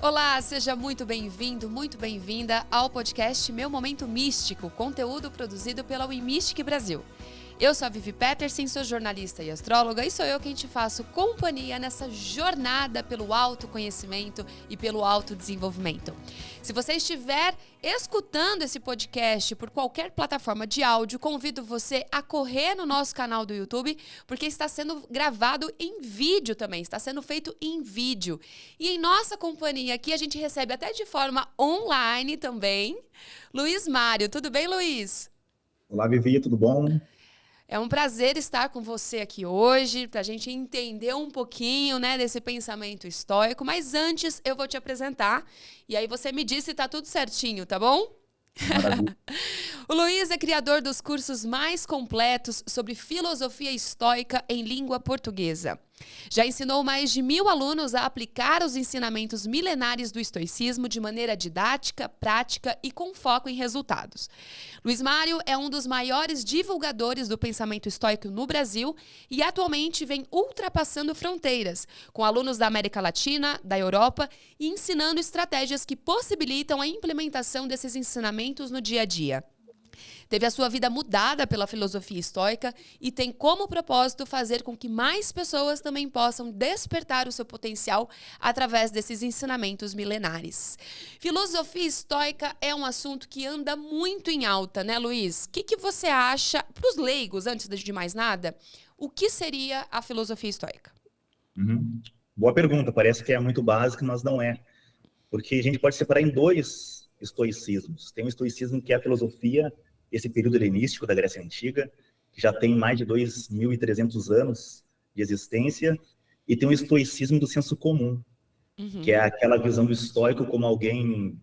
Olá, seja muito bem-vindo, muito bem-vinda ao podcast Meu Momento Místico, conteúdo produzido pela WeMystic Brasil. Eu sou a Vivi Peterson, sou jornalista e astróloga e sou eu quem te faço companhia nessa jornada pelo autoconhecimento e pelo autodesenvolvimento. Se você estiver escutando esse podcast por qualquer plataforma de áudio, convido você a correr no nosso canal do YouTube, porque está sendo gravado em vídeo também, está sendo feito em vídeo. E em nossa companhia aqui a gente recebe até de forma online também, Luiz Mário. Tudo bem, Luiz? Olá, Vivi, tudo bom? É um prazer estar com você aqui hoje, para a gente entender um pouquinho, né, desse pensamento estoico. Mas antes eu vou te apresentar e aí você me diz se tá tudo certinho, tá bom? Maravilha. O Luiz é criador dos cursos mais completos sobre filosofia estoica em língua portuguesa. Já ensinou mais de 1.000 alunos a aplicar os ensinamentos milenares do estoicismo de maneira didática, prática e com foco em resultados. Luiz Mário é um dos maiores divulgadores do pensamento estoico no Brasil e atualmente vem ultrapassando fronteiras, com alunos da América Latina, da Europa e ensinando estratégias que possibilitam a implementação desses ensinamentos no dia a dia. Teve a sua vida mudada pela filosofia estoica e tem como propósito fazer com que mais pessoas também possam despertar o seu potencial através desses ensinamentos milenares. Filosofia estoica é um assunto que anda muito em alta, né, Luiz? O que você acha, para os leigos, antes de mais nada, o que seria a filosofia estoica? Boa pergunta, parece que é muito básica, mas não é. Porque a gente pode separar em dois estoicismos. Tem o estoicismo que é a filosofia, esse período helenístico da Grécia Antiga, que já tem mais de 2.300 anos de existência, e tem o estoicismo do senso comum, que é aquela visão do estoico como alguém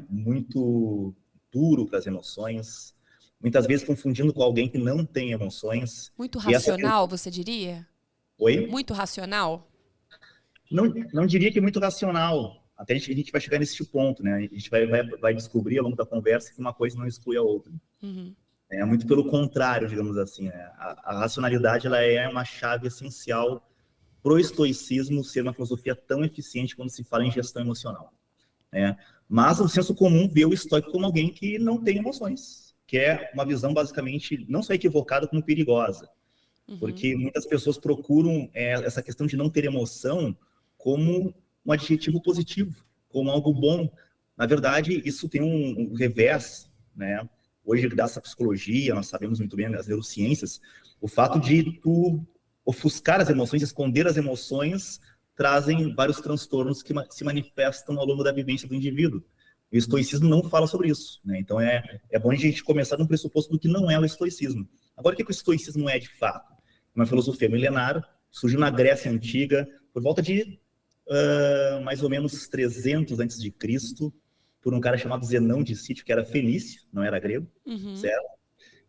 muito duro para as emoções, muitas vezes confundindo com alguém que não tem emoções. Muito E essa... racional, você diria? Oi? Muito racional? Não diria que é muito racional. Até a gente vai chegar nesse ponto, né? A gente vai descobrir ao longo da conversa que uma coisa não exclui a outra. É muito pelo contrário, digamos assim, né? A racionalidade ela é uma chave essencial para o estoicismo ser uma filosofia tão eficiente quando se fala em gestão emocional, né? Mas o senso comum vê o estoico como alguém que não tem emoções, que é uma visão basicamente não só equivocada, como perigosa. Porque muitas pessoas procuram essa questão de não ter emoção como um adjetivo positivo, como algo bom. Na verdade, isso tem um revés, né? Hoje, graças à psicologia, nós sabemos muito bem, as neurociências, o fato de tu ofuscar as emoções, esconder as emoções, trazem vários transtornos que se manifestam ao longo da vivência do indivíduo. O estoicismo não fala sobre isso, né? Então, é bom a gente começar no pressuposto do que não é o estoicismo. Agora, o que o estoicismo é de fato? Uma filosofia milenar, surgiu na Grécia Antiga, por volta de mais ou menos 300 a.C., por um cara chamado Zenão de Cítio, que era fenício, não era grego, certo?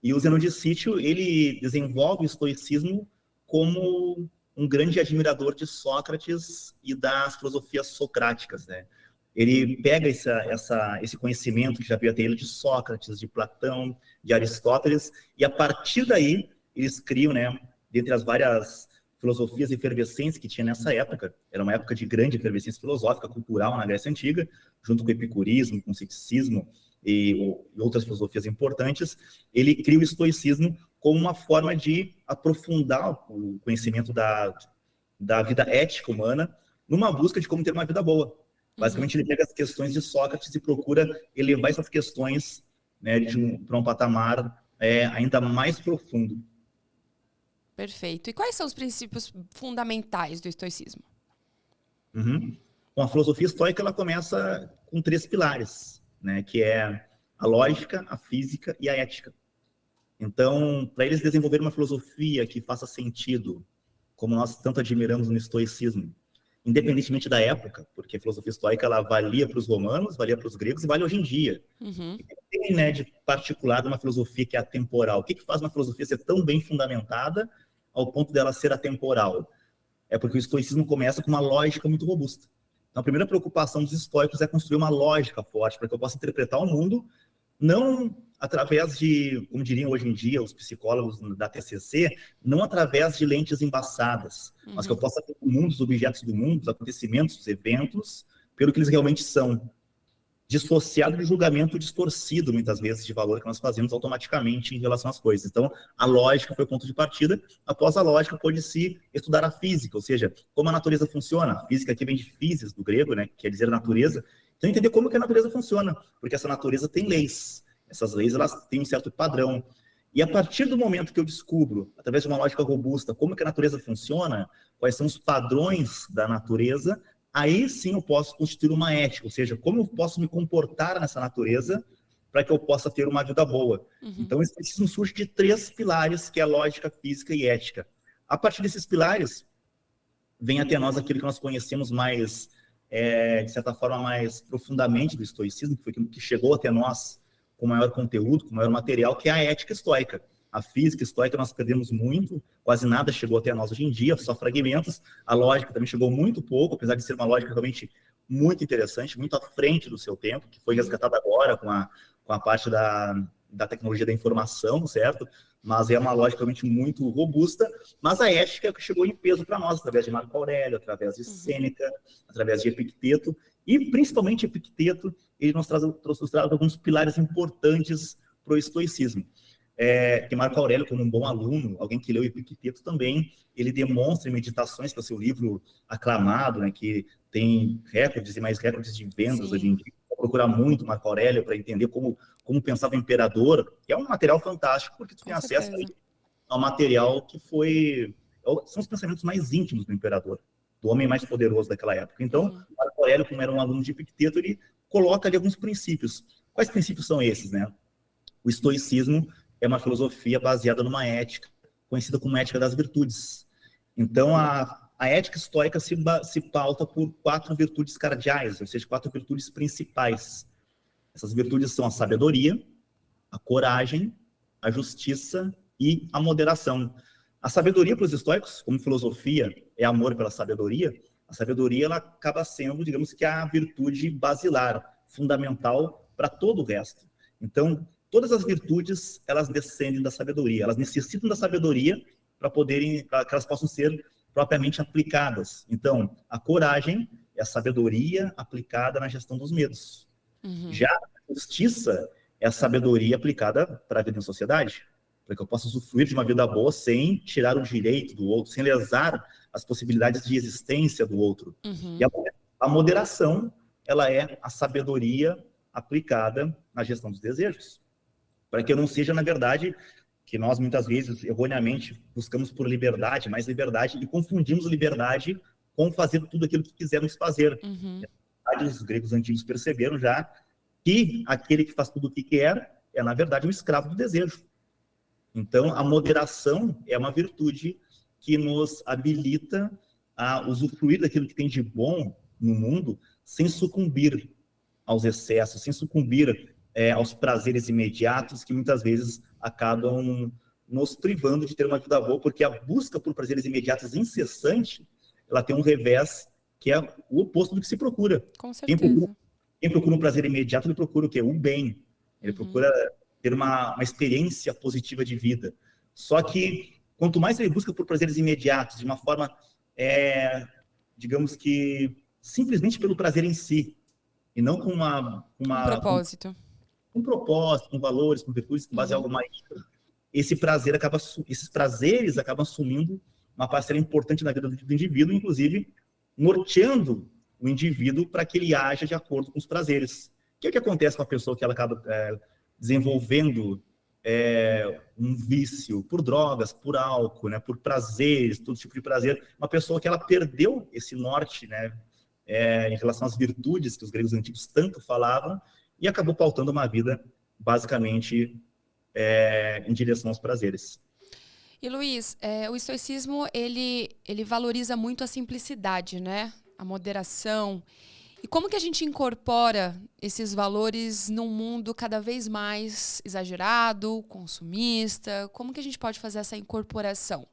E o Zenão de Cítio, ele desenvolve o estoicismo como um grande admirador de Sócrates e das filosofias socráticas, né? Ele pega esse conhecimento que já veio até ele de Sócrates, de Platão, de Aristóteles, e a partir daí eles criam, né, dentre as várias filosofias efervescentes que tinha nessa época, era uma época de grande efervescência filosófica, cultural na Grécia Antiga, junto com o epicurismo, com o ceticismo e outras filosofias importantes, ele cria o estoicismo como uma forma de aprofundar o conhecimento da vida ética humana numa busca de como ter uma vida boa. Basicamente, ele pega as questões de Sócrates e procura elevar essas questões, né, para um patamar ainda mais profundo. Perfeito. E quais são os princípios fundamentais do estoicismo? Bom, a filosofia estoica ela começa com 3 pilares, né, que é a lógica, a física e a ética. Então, para eles desenvolverem uma filosofia que faça sentido, como nós tanto admiramos no estoicismo, independentemente da época, porque a filosofia estoica ela valia para os romanos, valia para os gregos e vale hoje em dia. O que tem, né, de particular de uma filosofia que é atemporal? O que faz uma filosofia ser tão bem fundamentada ao ponto dela ser atemporal? É porque o estoicismo começa com uma lógica muito robusta. Então, a primeira preocupação dos estoicos é construir uma lógica forte para que eu possa interpretar o mundo, não através de, como diriam hoje em dia os psicólogos da TCC, não através de lentes embaçadas, mas que eu possa ver o mundo, os objetos do mundo, os acontecimentos, os eventos, pelo que eles realmente são, dissociado de julgamento distorcido, muitas vezes, de valor que nós fazemos automaticamente em relação às coisas. Então, a lógica foi o ponto de partida. Após a lógica, pôde-se estudar a física, ou seja, como a natureza funciona. A física aqui vem de physis, do grego, né, que quer dizer natureza. Então, entender como que a natureza funciona, porque essa natureza tem leis. Essas leis, elas têm um certo padrão. E a partir do momento que eu descubro, através de uma lógica robusta, como que a natureza funciona, quais são os padrões da natureza, aí sim eu posso constituir uma ética, ou seja, como eu posso me comportar nessa natureza para que eu possa ter uma vida boa. Então, o estoicismo surge de 3 pilares, que é a lógica, física e ética. A partir desses pilares, vem até nós aquilo que nós conhecemos mais, de certa forma, mais profundamente do estoicismo, que foi aquilo que chegou até nós com maior conteúdo, com maior material, que é a ética estoica. A física estoica nós perdemos muito, quase nada chegou até nós hoje em dia, só fragmentos. A lógica também chegou muito pouco, apesar de ser uma lógica realmente muito interessante, muito à frente do seu tempo, que foi resgatada agora com a parte da tecnologia da informação, certo? Mas é uma lógica realmente muito robusta, mas a ética é que chegou em peso para nós, através de Marco Aurélio, através de Sêneca, através de Epicteto, e principalmente Epicteto, ele nos trouxe alguns pilares importantes para o estoicismo. Que Marco Aurélio, como um bom aluno, alguém que leu Epicteto também, ele demonstra em Meditações, que é o seu livro aclamado, né, que tem recordes e mais recordes de vendas hoje em dia. Vou procurar muito Marco Aurélio para entender como pensava o imperador, que é um material fantástico, porque tu tem acesso a um material que são os pensamentos mais íntimos do imperador, do homem mais poderoso daquela época. Então, Marco Aurélio, como era um aluno de Epicteto, ele coloca ali alguns princípios. Quais princípios são esses, né? O estoicismo é uma filosofia baseada numa ética, conhecida como ética das virtudes. Então, a ética estoica se pauta por 4 virtudes cardeais, ou seja, 4 virtudes principais. Essas virtudes são a sabedoria, a coragem, a justiça e a moderação. A sabedoria para os estoicos, como filosofia, é amor pela sabedoria. A sabedoria ela acaba sendo, digamos que, a virtude basilar, fundamental para todo o resto. Então, todas as virtudes, elas descendem da sabedoria, elas necessitam da sabedoria para que elas possam ser propriamente aplicadas. Então, a coragem é a sabedoria aplicada na gestão dos medos. Já a justiça é a sabedoria aplicada para a vida em sociedade, para que eu possa usufruir de uma vida boa sem tirar o direito do outro, sem lesar as possibilidades de existência do outro. E a moderação, ela é a sabedoria aplicada na gestão dos desejos, para que eu não seja, na verdade, que nós muitas vezes, erroneamente, buscamos por liberdade, mais liberdade, e confundimos liberdade com fazer tudo aquilo que quisermos fazer. Os gregos antigos perceberam já que aquele que faz tudo o que quer é, na verdade, um escravo do desejo. Então, a moderação é uma virtude que nos habilita a usufruir daquilo que tem de bom no mundo sem sucumbir aos excessos, sem sucumbir aos prazeres imediatos que muitas vezes acabam nos privando de ter uma vida boa, porque a busca por prazeres imediatos incessante, ela tem um revés que é o oposto do que se procura. Com certeza. Quem procura um prazer imediato, ele procura o quê? O bem. Ele procura ter uma experiência positiva de vida. Só que, quanto mais ele busca por prazeres imediatos, de uma forma, digamos que, simplesmente pelo prazer em si, e não com um propósito. Com propósito, com valores, com virtudes, com base em algo mais. Esses prazeres acabam assumindo uma parcela importante na vida do indivíduo, inclusive norteando o indivíduo para que ele haja de acordo com os prazeres. O que acontece com a pessoa que ela acaba desenvolvendo um vício por drogas, por álcool, né, por prazeres, todo tipo de prazer? Uma pessoa que ela perdeu esse norte, né, em relação às virtudes que os gregos antigos tanto falavam, e acabou pautando uma vida, basicamente, em direção aos prazeres. E, Luiz, o estoicismo, ele valoriza muito a simplicidade, né? A moderação. E como que a gente incorpora esses valores num mundo cada vez mais exagerado, consumista? Como que a gente pode fazer essa incorporação?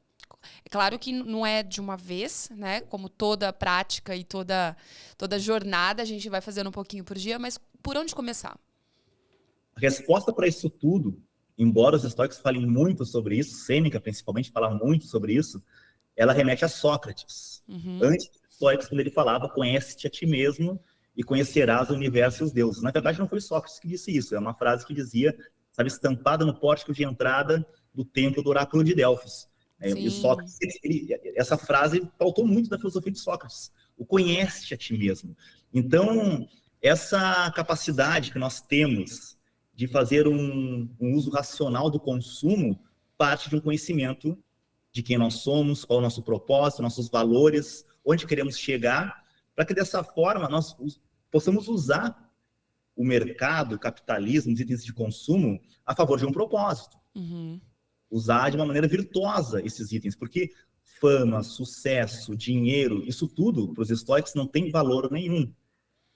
É claro que não é de uma vez, né? Como toda prática e toda jornada, a gente vai fazendo um pouquinho por dia, mas por onde começar? A resposta para isso tudo, embora os estoicos falem muito sobre isso, Sêneca principalmente fala muito sobre isso, ela remete a Sócrates. Antes dos estoicos, quando ele falava, conhece-te a ti mesmo e conhecerás o universo e os deuses. Na verdade, não foi Sócrates que disse isso, é uma frase que dizia, sabe, estampada no pórtico de entrada do templo do oráculo de Delfos. E Sócrates, essa frase pautou muito da filosofia de Sócrates, o conhece-te a ti mesmo. Então, essa capacidade que nós temos de fazer um uso racional do consumo parte de um conhecimento de quem nós somos, qual é o nosso propósito, nossos valores, onde queremos chegar, para que dessa forma nós possamos usar o mercado, o capitalismo, os itens de consumo a favor de um propósito. Usar de uma maneira virtuosa esses itens, porque fama, sucesso, dinheiro, isso tudo, para os estoicos, não tem valor nenhum.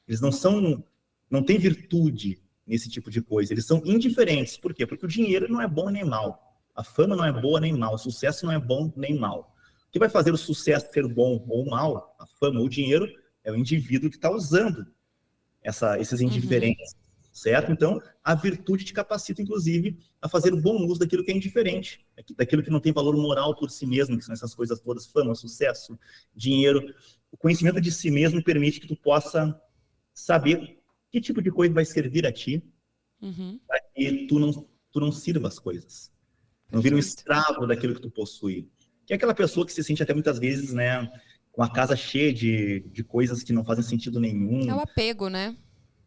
Eles não têm virtude nesse tipo de coisa, eles são indiferentes. Por quê? Porque o dinheiro não é bom nem mal, a fama não é boa nem mal, o sucesso não é bom nem mal. O que vai fazer o sucesso ser bom ou mal, a fama ou o dinheiro, é o indivíduo que está usando esses indiferentes, certo? Então, a virtude te capacita, inclusive, a fazer o bom uso daquilo que é indiferente, daquilo que não tem valor moral por si mesmo, que são essas coisas todas, fama, sucesso, dinheiro. O conhecimento de si mesmo permite que tu possa saber que tipo de coisa vai servir a ti, para que tu não sirva as coisas. Não vira um escravo daquilo que tu possui. Que é aquela pessoa que se sente até muitas vezes, né, com a casa cheia de coisas que não fazem sentido nenhum. É o apego, né?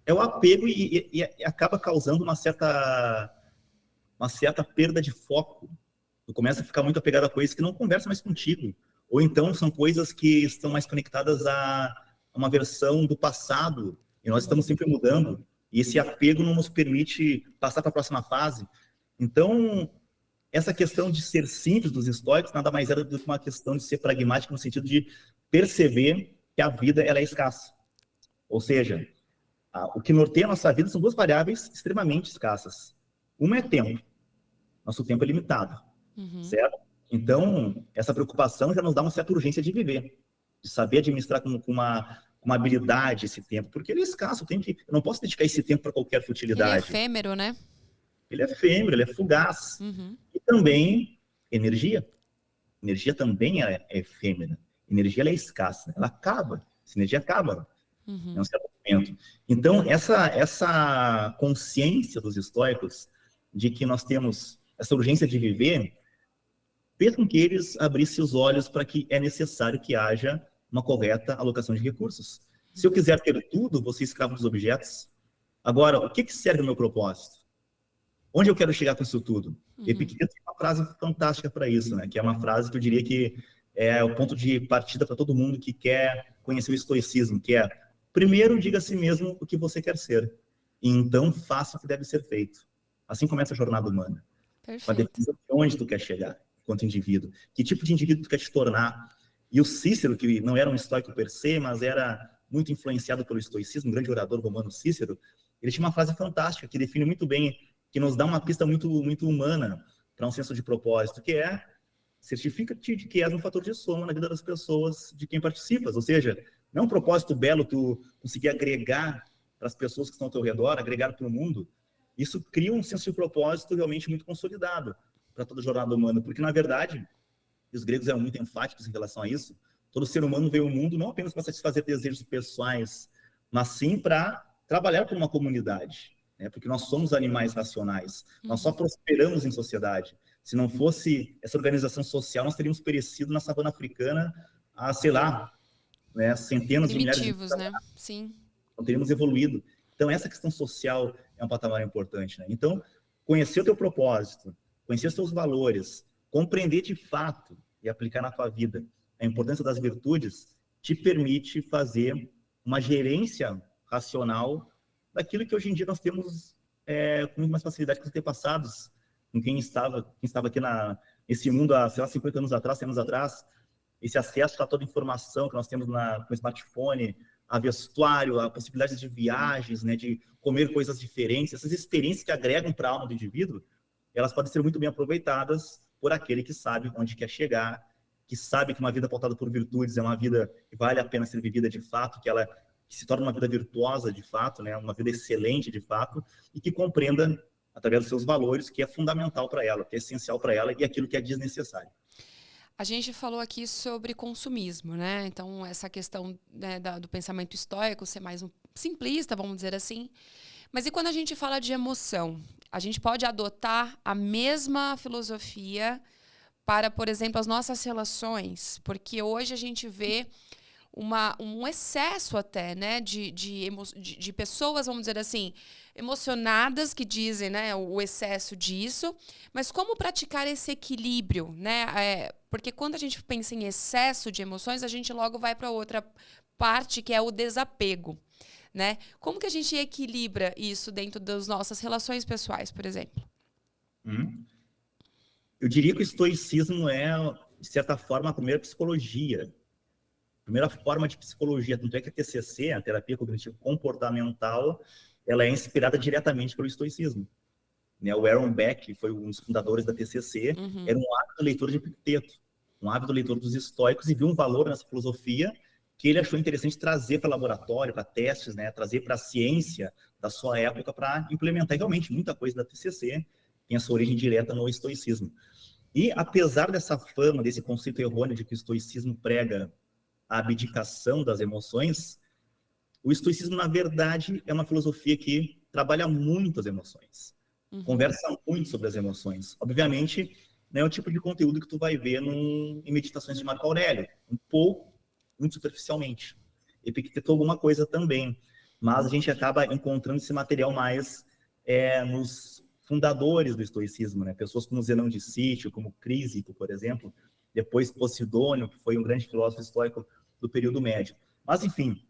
É o apego e acaba causando uma certa perda de foco. Tu começa a ficar muito apegado a coisas que não conversam mais contigo. Ou então são coisas que estão mais conectadas a uma versão do passado. E nós estamos sempre mudando. E esse apego não nos permite passar para a próxima fase. Então, essa questão de ser simples dos estoicos nada mais era do que uma questão de ser pragmático no sentido de perceber que a vida ela é escassa. Ou seja, o que norteia a nossa vida são duas variáveis extremamente escassas. Uma é tempo. Nosso tempo é limitado, certo? Então, essa preocupação já nos dá uma certa urgência de viver, de saber administrar com uma habilidade esse tempo, porque ele é escasso. Eu não posso dedicar esse tempo para qualquer futilidade. Ele é efêmero, né? Ele é efêmero, ele é fugaz. E também energia. Energia também é efêmera. Energia ela é escassa, ela acaba. Essa energia acaba em um certo momento. Então, essa consciência dos estoicos de que nós temos essa urgência de viver fez com que eles abrissem os olhos para que é necessário que haja uma correta alocação de recursos. Se eu quiser ter tudo, vou ser escravo dos objetos. Agora, o que serve o meu propósito? Onde eu quero chegar com isso tudo? Epicteto tem uma frase fantástica para isso, né? Que é uma frase que eu diria que é o ponto de partida para todo mundo que quer conhecer o estoicismo, que é: primeiro, diga a si mesmo o que você quer ser, e então faça o que deve ser feito. Assim começa a jornada humana. Com a definição de onde tu quer chegar, enquanto indivíduo. Que tipo de indivíduo tu quer te tornar? E o Cícero, que não era um estoico per se, mas era muito influenciado pelo estoicismo, um grande orador romano Cícero, ele tinha uma frase fantástica que define muito bem, que nos dá uma pista muito, muito humana para um senso de propósito, que é: certifica-te de que és um fator de soma na vida das pessoas de quem participas. Ou seja, não é um propósito belo tu conseguir agregar para as pessoas que estão ao teu redor, agregar para o mundo. Isso cria um senso de propósito realmente muito consolidado para toda a jornada humana, porque, na verdade, e os gregos eram muito enfáticos em relação a isso, todo ser humano veio ao mundo não apenas para satisfazer desejos pessoais, mas sim para trabalhar com uma comunidade, né? Porque nós somos animais racionais, nós só prosperamos em sociedade. Se não fosse essa organização social, nós teríamos perecido na savana africana há, sei lá, né, centenas de milhares de anos, né? Sim. Não teríamos evoluído. Então, essa questão social é um patamar importante, né? Então, conhecer o teu propósito, conhecer os teus valores, compreender de fato e aplicar na tua vida a importância das virtudes, te permite fazer uma gerência racional daquilo que hoje em dia nós temos com muito mais facilidade que os antepassados, com quem estava aqui nesse mundo há, sei lá, 50 anos atrás, 100 anos atrás. Esse acesso a toda a informação que nós temos com o smartphone, a vestuário, a possibilidade de viagens, né, de comer coisas diferentes, essas experiências que agregam para a alma do indivíduo, elas podem ser muito bem aproveitadas por aquele que sabe onde quer chegar, que sabe que uma vida pautada por virtudes é uma vida que vale a pena ser vivida de fato, que ela que se torne uma vida virtuosa de fato, né? Uma vida excelente de fato, e que compreenda, através dos seus valores, que é fundamental para ela, que é essencial para ela e aquilo que é desnecessário. A gente falou aqui sobre consumismo, né? Então, essa questão, né, do pensamento estoico ser mais simplista, vamos dizer assim. Mas e quando a gente fala de emoção? A gente pode adotar a mesma filosofia para, por exemplo, as nossas relações? Porque hoje a gente vê um excesso até, né, de pessoas, vamos dizer assim, emocionadas, que dizem, né, o excesso disso, mas como praticar esse equilíbrio, né? Porque quando a gente pensa em excesso de emoções, a gente logo vai para outra parte, que é o desapego, né? Como que a gente equilibra isso dentro das nossas relações pessoais, por exemplo? Eu diria que o estoicismo é, de certa forma, a primeira psicologia. A primeira forma de psicologia, tanto é que a TCC, a terapia cognitivo-comportamental, ela é inspirada diretamente pelo estoicismo. Né? O Aaron Beck foi um dos fundadores da TCC, era um ávido leitor de Epicteto, um ávido leitor dos estoicos, e viu um valor nessa filosofia que ele achou interessante trazer para laboratório, para testes, né? Trazer para a ciência da sua época para implementar. E realmente, muita coisa da TCC tem a sua origem direta no estoicismo. E apesar dessa fama, desse conceito errôneo de que o estoicismo prega a abdicação das emoções, o estoicismo, na verdade, é uma filosofia que trabalha muito as emoções. Conversa muito sobre as emoções. Obviamente, não é o tipo de conteúdo que tu vai ver em Meditações de Marco Aurélio. Um pouco, muito superficialmente. Epicteto alguma coisa também. Mas a gente acaba encontrando esse material mais nos fundadores do estoicismo, né? Pessoas como Zenão de Sítio, como Crísipo, por exemplo, depois Posidônio, que foi um grande filósofo estoico do período médio. Mas, enfim,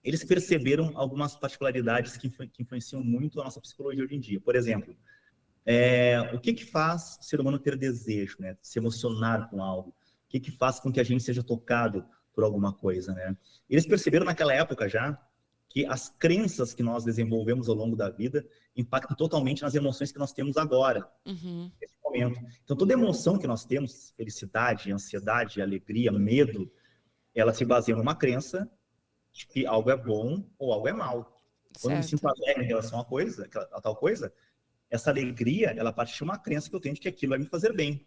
eles perceberam algumas particularidades que influenciam muito a nossa psicologia hoje em dia. Por exemplo, o que faz o ser humano ter desejo, né? Se emocionar com algo? O que faz com que a gente seja tocado por alguma coisa, né? Eles perceberam naquela época já que as crenças que nós desenvolvemos ao longo da vida impactam totalmente nas emoções que nós temos agora, nesse momento. Então, toda emoção que nós temos, felicidade, ansiedade, alegria, medo, ela se baseia numa crença de que algo é bom ou algo é mal. Quando eu me sinto alegre em relação a tal coisa, essa alegria, ela parte de uma crença que eu tenho de que aquilo vai me fazer bem.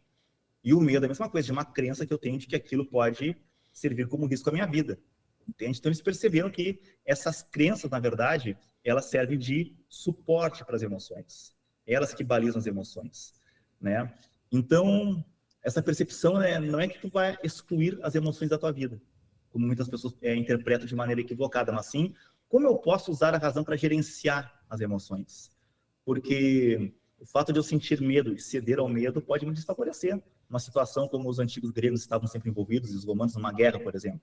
E o medo é a mesma coisa, de uma crença que eu tenho de que aquilo pode servir como risco à minha vida. Entende? Então, eles perceberam que essas crenças, na verdade, elas servem de suporte para as emoções. Elas que balizam as emoções, né? Então, essa percepção não é que tu vai excluir as emoções da tua vida, como muitas pessoas interpretam de maneira equivocada, mas sim, como eu posso usar a razão para gerenciar as emoções? Porque o fato de eu sentir medo e ceder ao medo pode me desfavorecer. Uma situação como os antigos gregos estavam sempre envolvidos, e os romanos numa guerra, por exemplo.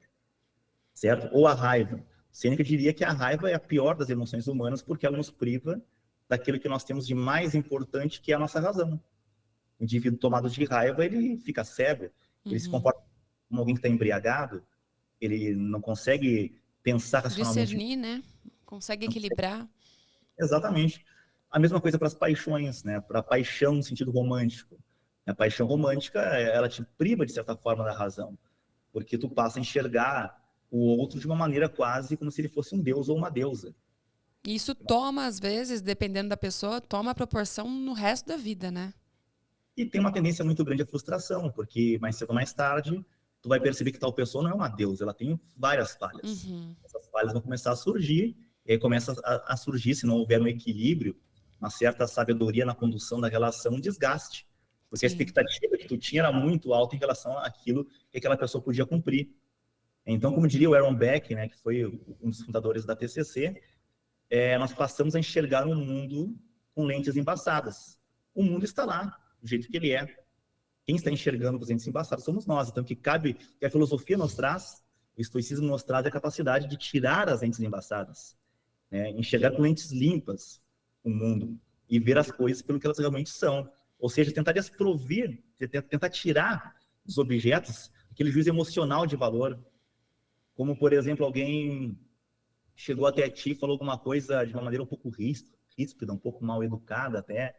Certo? Ou a raiva. Sêneca diria que a raiva é a pior das emoções humanas porque ela nos priva daquilo que nós temos de mais importante, que é a nossa razão. O indivíduo tomado de raiva, ele fica cego, ele se comporta como alguém que está embriagado, ele não consegue pensar racionalmente. Discernir, né? Consegue equilibrar. Exatamente. A mesma coisa para as paixões, né? Para a paixão no sentido romântico. A paixão romântica, ela te priva, de certa forma, da razão, porque tu passa a enxergar o outro de uma maneira quase como se ele fosse um deus ou uma deusa. Isso toma, às vezes, dependendo da pessoa, toma proporção no resto da vida, né? E tem uma tendência muito grande à frustração, porque mais cedo ou mais tarde, tu vai perceber que tal pessoa não é uma deusa, ela tem várias falhas. Essas falhas vão começar a surgir, e aí começa a surgir, se não houver um equilíbrio, uma certa sabedoria na condução da relação, um desgaste. Porque a expectativa que tu tinha era muito alta em relação àquilo que aquela pessoa podia cumprir. Então, como diria o Aaron Beck, né, que foi um dos fundadores da TCC, nós passamos a enxergar um mundo com lentes embaçadas. O mundo está lá, do jeito que ele é. Quem está enxergando com as lentes embaçadas somos nós. Então, que a filosofia nos traz, o estoicismo nos traz a capacidade de tirar as lentes embaçadas, né, enxergar com lentes limpas o mundo e ver as coisas pelo que elas realmente são. Ou seja, tentar desprovir, tentar tirar dos objetos aquele juízo emocional de valor. Como, por exemplo, alguém chegou até ti e falou alguma coisa de uma maneira um pouco ríspida, um pouco mal educada até,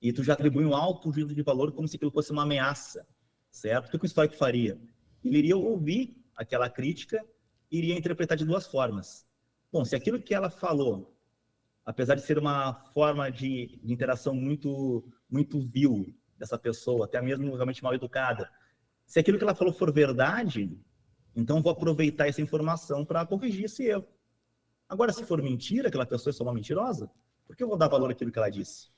e tu já atribui um alto juízo de valor como se aquilo fosse uma ameaça, certo? O que o estoico faria? Ele iria ouvir aquela crítica e iria interpretar de duas formas. Bom, se aquilo que ela falou, apesar de ser uma forma de interação muito, muito vil dessa pessoa, até mesmo realmente mal educada, se aquilo que ela falou for verdade, então vou aproveitar essa informação para corrigir esse erro. Agora, se for mentira, aquela pessoa é só uma mentirosa, por que eu vou dar valor àquilo que ela disse?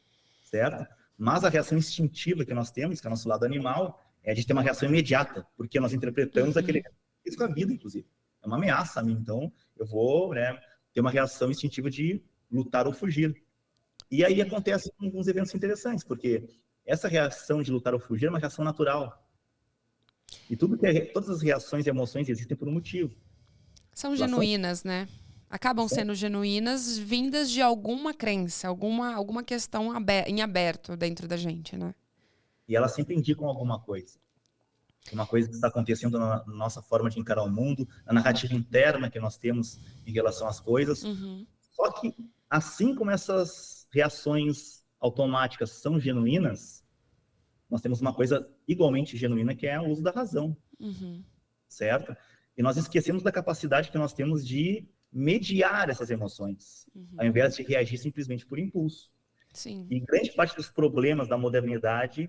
Certo? Mas a reação instintiva que nós temos, que é o nosso lado animal, é de ter uma reação imediata, porque nós interpretamos aquele risco à vida, inclusive. É uma ameaça a mim, então eu vou, né, ter uma reação instintiva de lutar ou fugir. E aí acontecem alguns eventos interessantes, porque essa reação de lutar ou fugir é uma reação natural. E todas as reações e emoções existem por um motivo. São genuínas, né? Acabam sendo genuínas, vindas de alguma crença, alguma questão em aberto dentro da gente, né? E elas sempre indicam alguma coisa. Uma coisa que está acontecendo na nossa forma de encarar o mundo, na narrativa interna que nós temos em relação às coisas. Só que, assim como essas reações automáticas são genuínas, nós temos uma coisa igualmente genuína, que é o uso da razão. Certo? E nós esquecemos da capacidade que nós temos de mediar essas emoções, ao invés de reagir simplesmente por impulso. Sim. E grande parte dos problemas da modernidade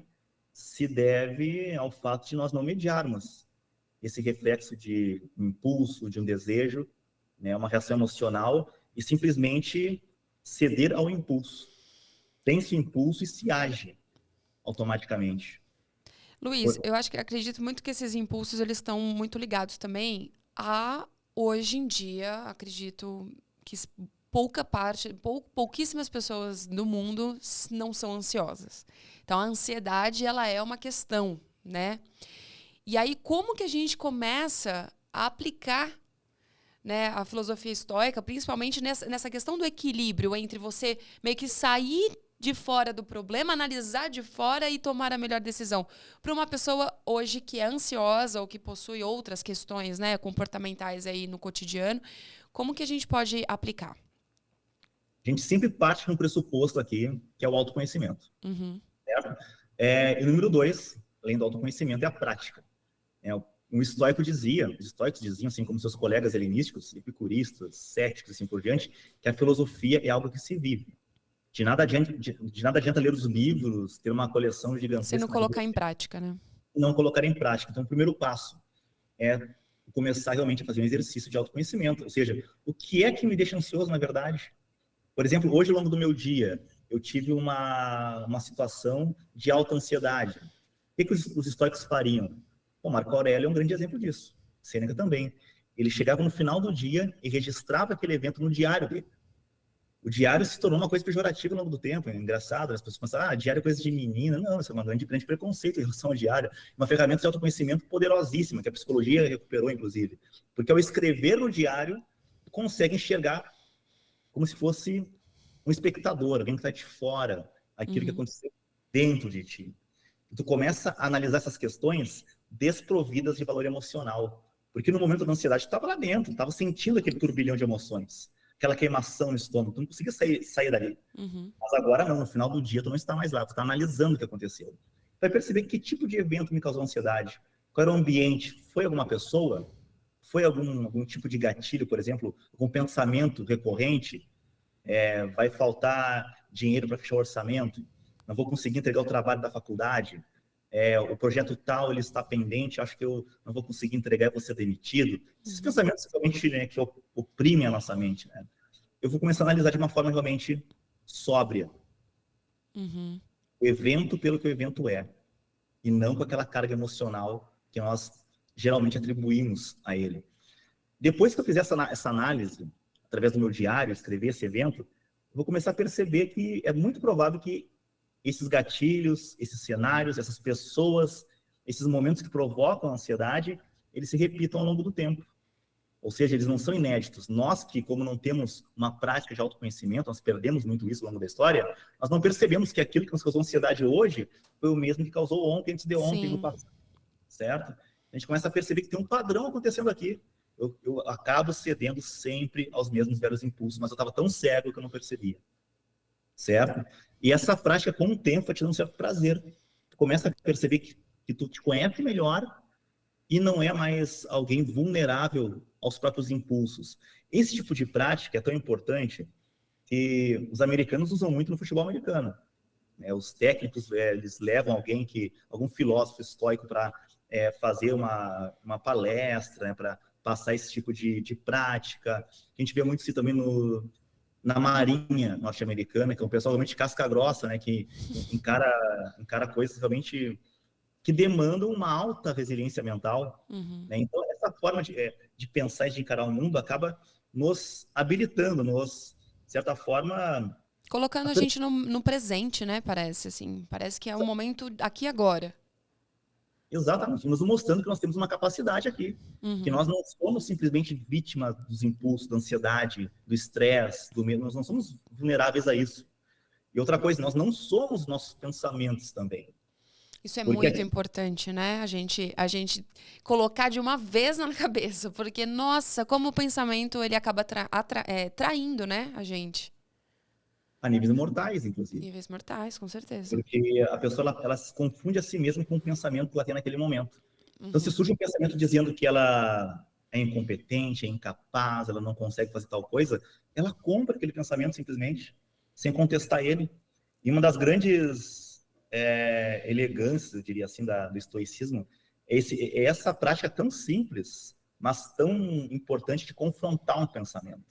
se deve ao fato de nós não mediarmos esse reflexo de um impulso, de um desejo, né, uma reação emocional, e simplesmente ceder ao impulso. Tem-se o impulso e se age automaticamente. Luiz, eu acredito muito que esses impulsos eles estão muito ligados também a, hoje em dia, acredito que pouquíssimas pessoas no mundo não são ansiosas. Então, a ansiedade, ela é uma questão, né? E aí, como que a gente começa a aplicar, né, a filosofia estoica, principalmente nessa questão do equilíbrio entre você meio que sair de fora do problema, analisar de fora e tomar a melhor decisão. Para uma pessoa hoje que é ansiosa ou que possui outras questões, né, comportamentais aí no cotidiano, como que a gente pode aplicar? A gente sempre parte de um pressuposto aqui, que é o autoconhecimento. Certo? E o número 2, além do autoconhecimento, é a prática. Um estoico dizia, os estoicos diziam, assim como seus colegas helenísticos, epicuristas, céticos, assim por diante, que a filosofia é algo que se vive. De nada adianta ler os livros, ter uma coleção gigantesca. Se não colocar em prática, né? Não colocar em prática. Então, o primeiro passo é começar realmente a fazer um exercício de autoconhecimento. Ou seja, o que é que me deixa ansioso, na verdade? Por exemplo, hoje, ao longo do meu dia, eu tive uma situação de alta ansiedade. O que os estoicos fariam? O Marco Aurélio é um grande exemplo disso. Sêneca também. Ele chegava no final do dia e registrava aquele evento no diário dele. O diário se tornou uma coisa pejorativa ao longo do tempo. É engraçado, as pessoas pensam, diário é coisa de menina. Não, isso é um grande preconceito em relação ao diário. Uma ferramenta de autoconhecimento poderosíssima, que a psicologia recuperou, inclusive. Porque ao escrever no diário, consegue enxergar como se fosse um espectador, alguém que está de fora, aquilo que aconteceu dentro de ti. E tu começa a analisar essas questões desprovidas de valor emocional. Porque no momento da ansiedade, tu estava lá dentro, estava sentindo aquele turbilhão de emoções, aquela queimação no estômago, tu não conseguia sair dali. Mas agora não, no final do dia tu não está mais lá, tu está analisando o que aconteceu. Tu vai perceber que tipo de evento me causou ansiedade, qual era o ambiente, foi alguma pessoa, foi algum tipo de gatilho, por exemplo, algum pensamento recorrente, vai faltar dinheiro para fechar o orçamento, não vou conseguir entregar o trabalho da faculdade, o projeto tal, ele está pendente, acho que eu não vou conseguir entregar e vou ser demitido. Esses pensamentos realmente, né, que oprimem a nossa mente, né? Eu vou começar a analisar de uma forma realmente sóbria. O evento pelo que o evento é, e não com aquela carga emocional que nós geralmente atribuímos a ele. Depois que eu fizer essa análise, através do meu diário, escrever esse evento, eu vou começar a perceber que é muito provável que esses gatilhos, esses cenários, essas pessoas, esses momentos que provocam a ansiedade, eles se repitam ao longo do tempo. Ou seja, eles não são inéditos. Nós que, como não temos uma prática de autoconhecimento, nós perdemos muito isso ao longo da história, nós não percebemos que aquilo que nos causou ansiedade hoje foi o mesmo que causou ontem, antes de ontem, no passado. Certo? A gente começa a perceber que tem um padrão acontecendo aqui. Eu acabo cedendo sempre aos mesmos velhos impulsos, mas eu estava tão cego que eu não percebia. Certo? E essa prática, com o tempo, vai te dando um certo prazer. Tu começa a perceber que tu te conhece melhor e não é mais alguém vulnerável aos próprios impulsos. Esse tipo de prática é tão importante que os americanos usam muito no futebol americano. Né? Os técnicos, eles levam algum filósofo estoico para fazer uma palestra, né? Para passar esse tipo de prática. A gente vê muito isso também na Marinha norte-americana, que é um pessoal realmente casca grossa, né? Que encara coisas realmente que demandam uma alta resiliência mental. Né? Então, essa forma de pensar e de encarar o mundo acaba nos habilitando, de certa forma... Colocando a gente no presente, né? Parece, assim. Parece que é um momento aqui e agora. Exatamente, nos mostrando que nós temos uma capacidade aqui, que nós não somos simplesmente vítimas dos impulsos, da ansiedade, do estresse, do medo, nós não somos vulneráveis a isso. E outra coisa, nós não somos nossos pensamentos também. Isso é muito importante, né? A gente colocar de uma vez na cabeça, porque, nossa, como o pensamento ele acaba traindo, né, a gente. A níveis mortais, inclusive. Níveis mortais, com certeza. Porque a pessoa, ela se confunde a si mesma com o pensamento que ela tem naquele momento. Então, se surge um pensamento dizendo que ela é incompetente, é incapaz, ela não consegue fazer tal coisa, ela compra aquele pensamento simplesmente, sem contestar ele. E uma das grandes elegâncias, eu diria assim, do estoicismo, é essa prática tão simples, mas tão importante de confrontar um pensamento.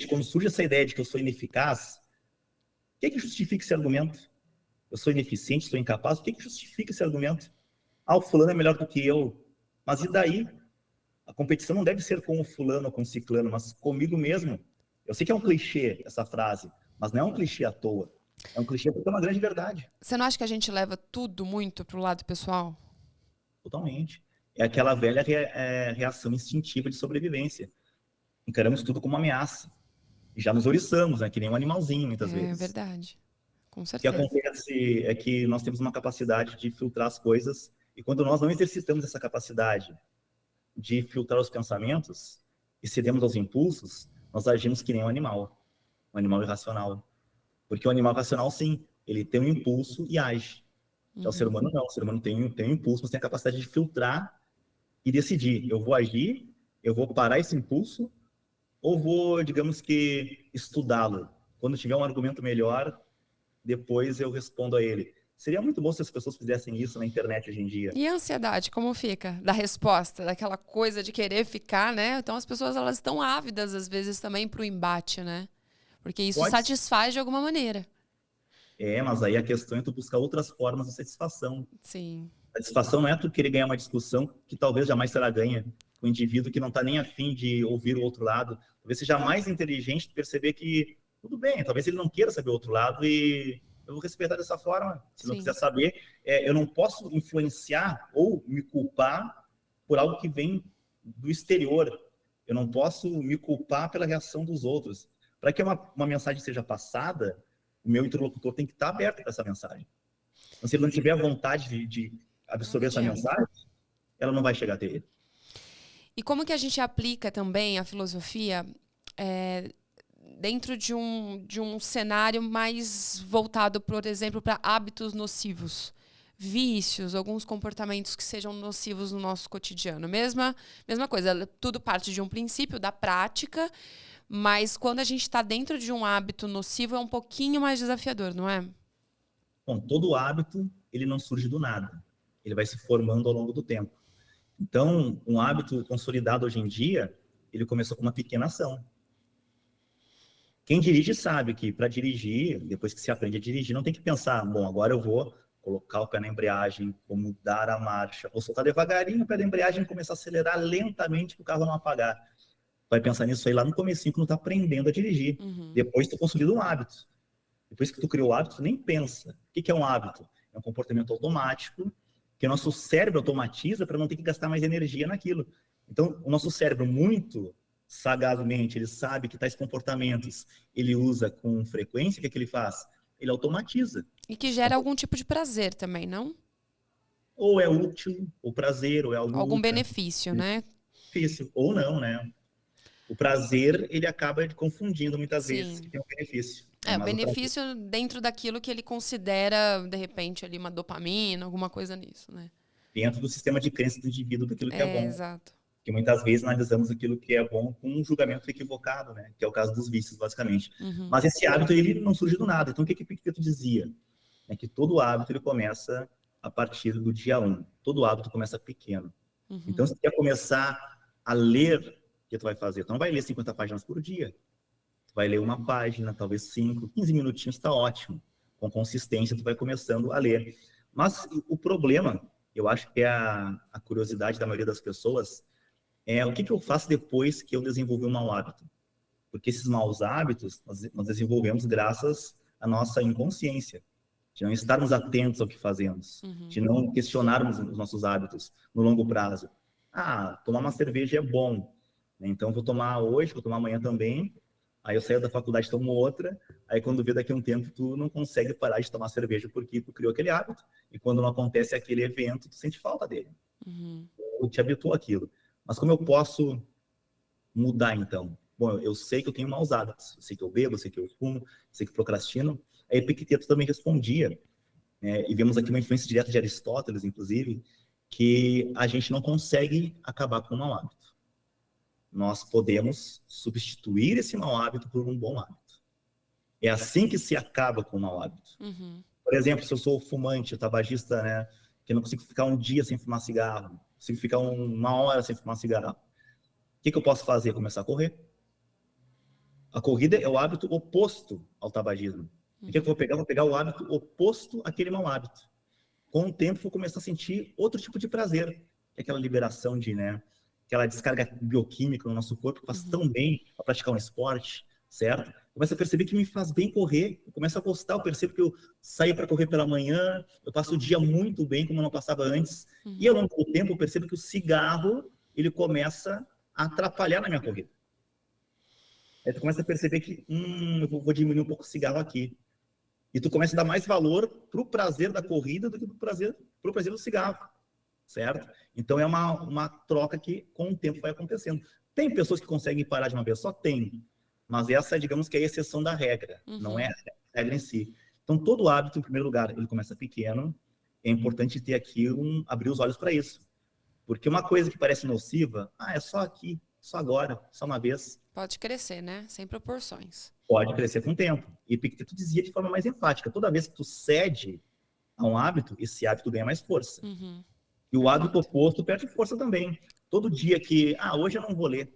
Quando surge essa ideia de que eu sou ineficaz, o que justifica esse argumento? Eu sou ineficiente, sou incapaz, o que justifica esse argumento? O fulano é melhor do que eu. Mas e daí? A competição não deve ser com o fulano ou com o ciclano, mas comigo mesmo. Eu sei que é um clichê essa frase, mas não é um clichê à toa. É um clichê porque é uma grande verdade. Você não acha que a gente leva tudo muito pro lado pessoal? Totalmente. É aquela velha reação instintiva de sobrevivência. Encaramos tudo como uma ameaça. E já nos oriçamos, né? Que nem um animalzinho, muitas vezes. É verdade. Com O que certeza. acontece é que nós temos uma capacidade de filtrar as coisas, e quando nós não exercitamos essa capacidade de filtrar os pensamentos e cedemos aos impulsos, nós agimos que nem um animal irracional. Porque o animal racional, sim, ele tem um impulso e age. Já o ser humano não, o ser humano tem um impulso, mas tem a capacidade de filtrar e decidir. Eu vou agir, eu vou parar esse impulso, ou vou, digamos que, estudá-lo. Quando tiver um argumento melhor, depois eu respondo a ele. Seria muito bom se as pessoas fizessem isso na internet hoje em dia. E a ansiedade, como fica? Da resposta, daquela coisa de querer ficar, né? Então as pessoas elas estão ávidas, às vezes, também para o embate, né? Porque isso satisfaz de alguma maneira. Mas aí a questão é tu buscar outras formas de satisfação. Sim. A satisfação não é tu querer ganhar uma discussão que talvez jamais será ganha. O indivíduo que não está nem afim de ouvir o outro lado. Talvez seja mais inteligente perceber que tudo bem, talvez ele não queira saber o outro lado e eu vou respeitar dessa forma. Se não quiser saber, eu não posso influenciar ou me culpar por algo que vem do exterior. Eu não posso me culpar pela reação dos outros. Para que uma mensagem seja passada, o meu interlocutor tem que estar aberto para essa mensagem. Então, se ele não tiver a vontade de absorver essa mensagem, ela não vai chegar até ele. E como que a gente aplica também a filosofia dentro de um cenário mais voltado, por exemplo, para hábitos nocivos? Vícios, alguns comportamentos que sejam nocivos no nosso cotidiano. Mesma coisa, tudo parte de um princípio, da prática, mas quando a gente está dentro de um hábito nocivo é um pouquinho mais desafiador, não é? Bom, todo hábito, ele não surge do nada. Ele vai se formando ao longo do tempo. Então, um hábito consolidado hoje em dia, ele começou com uma pequena ação. Quem dirige sabe que para dirigir, depois que se aprende a dirigir, não tem que pensar, bom, agora eu vou colocar o pé na embreagem, vou mudar a marcha, vou soltar devagarinho o pé da embreagem e começar a acelerar lentamente para o carro não apagar. Vai pensar nisso aí lá no comecinho, quando tu tá aprendendo a dirigir. Depois tu consolida um hábito. Depois que tu criou o hábito, tu nem pensa. O que é um hábito? É um comportamento automático que o nosso cérebro automatiza para não ter que gastar mais energia naquilo. Então, o nosso cérebro, muito sagazmente, ele sabe que tais comportamentos ele usa com frequência, o que ele faz? Ele automatiza. E que gera algum tipo de prazer também, não? Ou é útil, ou prazer, ou é algo... Algum benefício, né? Benefício, ou não, né? O prazer, ele acaba confundindo muitas vezes que tem um benefício. O benefício dentro daquilo que ele considera, de repente, ali uma dopamina, alguma coisa nisso, né? Dentro do sistema de crença do indivíduo, daquilo que é bom. Exato. que muitas vezes analisamos aquilo que é bom com um julgamento equivocado, né? Que é o caso dos vícios, basicamente. Mas esse hábito, ele não surge do nada. Então, o que Epicteto dizia? É que todo hábito, ele começa a partir do dia 1. Todo hábito começa pequeno. Então, se tu quer começar a ler, o que tu vai fazer? Tu não vai ler 50 páginas por dia. Tu vai ler uma página, talvez 5, 15 minutinhos, está ótimo. Com consistência, tu vai começando a ler. Mas o problema, eu acho que é a curiosidade da maioria das pessoas, é o que eu faço depois que eu desenvolvi um mau hábito. Porque esses maus hábitos nós desenvolvemos graças à nossa inconsciência, de não estarmos atentos ao que fazemos, de não questionarmos os nossos hábitos no longo prazo. Tomar uma cerveja é bom, né? Então vou tomar hoje, vou tomar amanhã também, aí eu saio da faculdade, tomo outra, aí quando vê daqui a um tempo tu não consegue parar de tomar cerveja porque tu criou aquele hábito, e quando não acontece aquele evento, tu sente falta dele. Ou te habituou àquilo. Mas como eu posso mudar, então? Bom, eu sei que eu tenho maus hábitos. Eu sei que eu bebo, eu sei que eu fumo, eu sei que eu procrastino. Aí Epicteto também respondia, né? E vemos aqui uma influência direta de Aristóteles, inclusive, que a gente não consegue acabar com um mau hábito. Nós podemos substituir esse mau hábito por um bom hábito. É assim que se acaba com o mau hábito. Por exemplo, se eu sou fumante, tabagista, né, que eu não consigo ficar um dia sem fumar cigarro, consigo ficar uma hora sem fumar cigarro, o que eu posso fazer? Começar a correr. A corrida é o hábito oposto ao tabagismo. O que eu vou pegar? Vou pegar o hábito oposto àquele mau hábito. Com o tempo, vou começar a sentir outro tipo de prazer, que é aquela liberação aquela descarga bioquímica no nosso corpo, que faz tão bem para praticar um esporte, certo? Eu começo a perceber que me faz bem correr, eu começo a gostar, eu percebo que eu saio para correr pela manhã, eu passo o dia muito bem, como eu não passava antes, e ao longo do tempo eu percebo que o cigarro, ele começa a atrapalhar na minha corrida. Aí tu começa a perceber que, eu vou diminuir um pouco o cigarro aqui. E tu começa a dar mais valor pro prazer da corrida do que pro prazer do cigarro, certo? Então é uma troca que com o tempo vai acontecendo. Tem pessoas que conseguem parar de uma vez só? Tem. Mas essa, digamos que é a exceção da regra, não é a regra em si. Então todo hábito, em primeiro lugar, ele começa pequeno. É importante ter aqui abrir os olhos para isso. Porque uma coisa que parece nociva, é só aqui, só agora, só uma vez. Pode crescer, né? Sem proporções. Pode crescer com o tempo. E Epicteto dizia de forma mais enfática, toda vez que tu cede a um hábito, esse hábito ganha mais força. E o hábito oposto perde força também. Todo dia que, hoje eu não vou ler,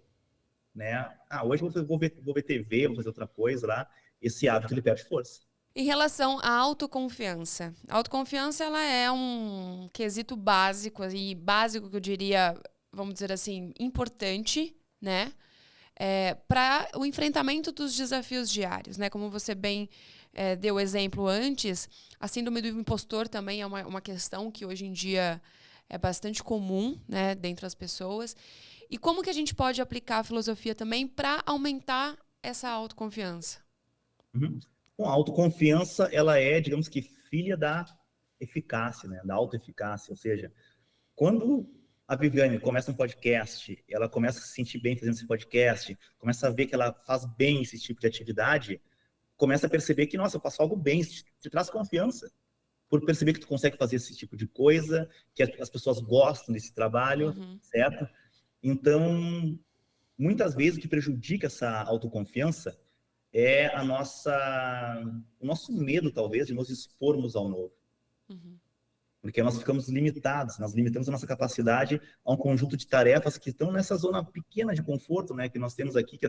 né? Hoje eu vou ver TV, vou fazer outra coisa lá, esse hábito ele perde força. Em relação à autoconfiança. A autoconfiança, ela é um quesito básico, e básico que eu diria, vamos dizer assim, importante, né? Para o enfrentamento dos desafios diários, né? Como você bem deu exemplo antes, a síndrome do impostor também é uma questão que hoje em dia é bastante comum, né, dentre as pessoas. E como que a gente pode aplicar a filosofia também para aumentar essa autoconfiança? Bom, a autoconfiança, ela é, digamos que, filha da eficácia, né? Da autoeficácia. Ou seja, quando a Viviane começa um podcast, ela começa a se sentir bem fazendo esse podcast, começa a ver que ela faz bem esse tipo de atividade, começa a perceber que, nossa, eu faço algo bem, isso te traz confiança. Por perceber que tu consegue fazer esse tipo de coisa, que as pessoas gostam desse trabalho, certo? Então, muitas vezes o que prejudica essa autoconfiança é o nosso medo, talvez, de nos expormos ao novo. Porque nós ficamos limitados, nós limitamos a nossa capacidade a um conjunto de tarefas que estão nessa zona pequena de conforto, né, que nós temos aqui, que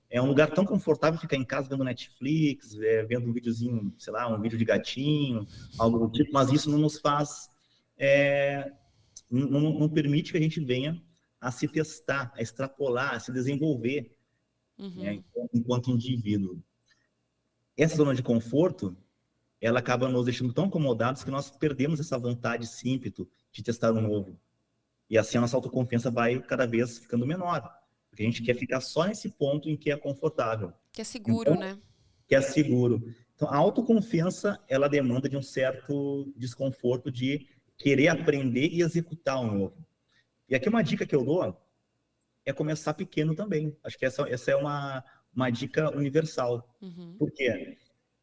é um lugar tão confortável ficar em casa vendo Netflix, vendo um videozinho, sei lá, um vídeo de gatinho, algo do tipo, mas isso não nos faz, não permite que a gente venha a se testar, a extrapolar, a se desenvolver, né, enquanto indivíduo. Essa zona de conforto, ela acaba nos deixando tão acomodados que nós perdemos essa vontade, esse ímpeto de testar o novo. E assim a nossa autoconfiança vai cada vez ficando menor. Porque a gente quer ficar só nesse ponto em que é confortável. Que é seguro, então, né? Que é seguro. Então, a autoconfiança, ela demanda de um certo desconforto de querer aprender e executar o novo. E aqui uma dica que eu dou é começar pequeno também. Acho que essa é uma dica universal. Por quê?